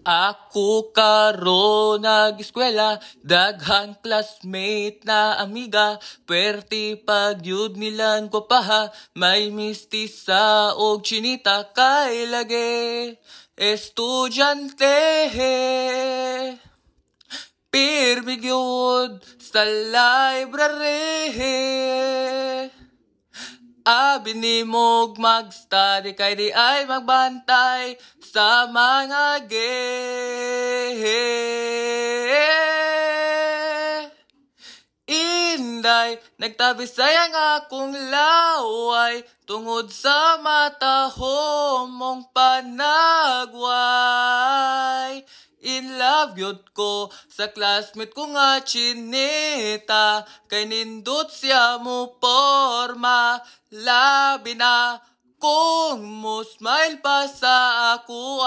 Ako karon nag-eskwela, daghang classmate na amiga, pwerte pag yud nilan ko paha, may mistisa og chinita kay lage. Estudyante, pirmi gyud sa library. Abi ni mog mag-study kay di ay magbantay sa mga Inday, nagtabi sayang akong laway, tungod sa matahom mong panagway. In love yun ko sa classmate ko nga chinita, kay nindot siya mo porma, labi na kung mo smile pa sa ako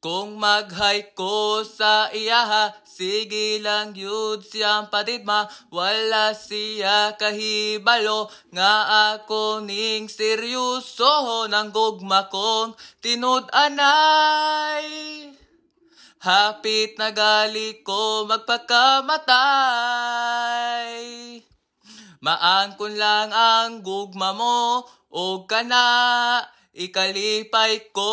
Kung mag-hike ko sa iyaha, sige lang yun siyang patidma, wala siya kahibalo, nga ako ning seryoso ng gugma kong tinud-anay. Hapit na gali ko magpakamatay, maangkon lang ang gugma mo, o kana ikalipay ko.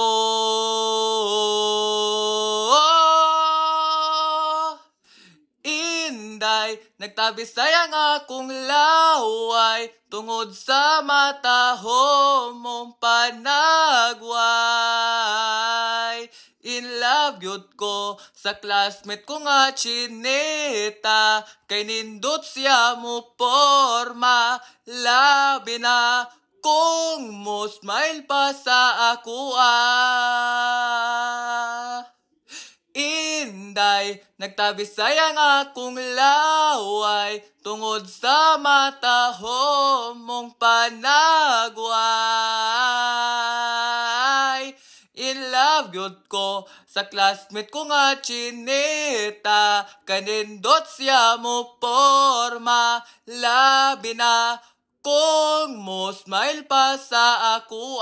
Inday, nagtabi sayang akong laway, tungod sa matahom mong panagway. In love yun ko sa classmate ko nga chinita, kay nindot siya mo porma, labi na kung mo smile pa sa ako Inday, nagtabi sayang akong laway, tungod sa matahom mong panagway. In love yun ko sa classmate ko nga chinita, kanindot siya mo porma, labi na kung mo smile pa sa ako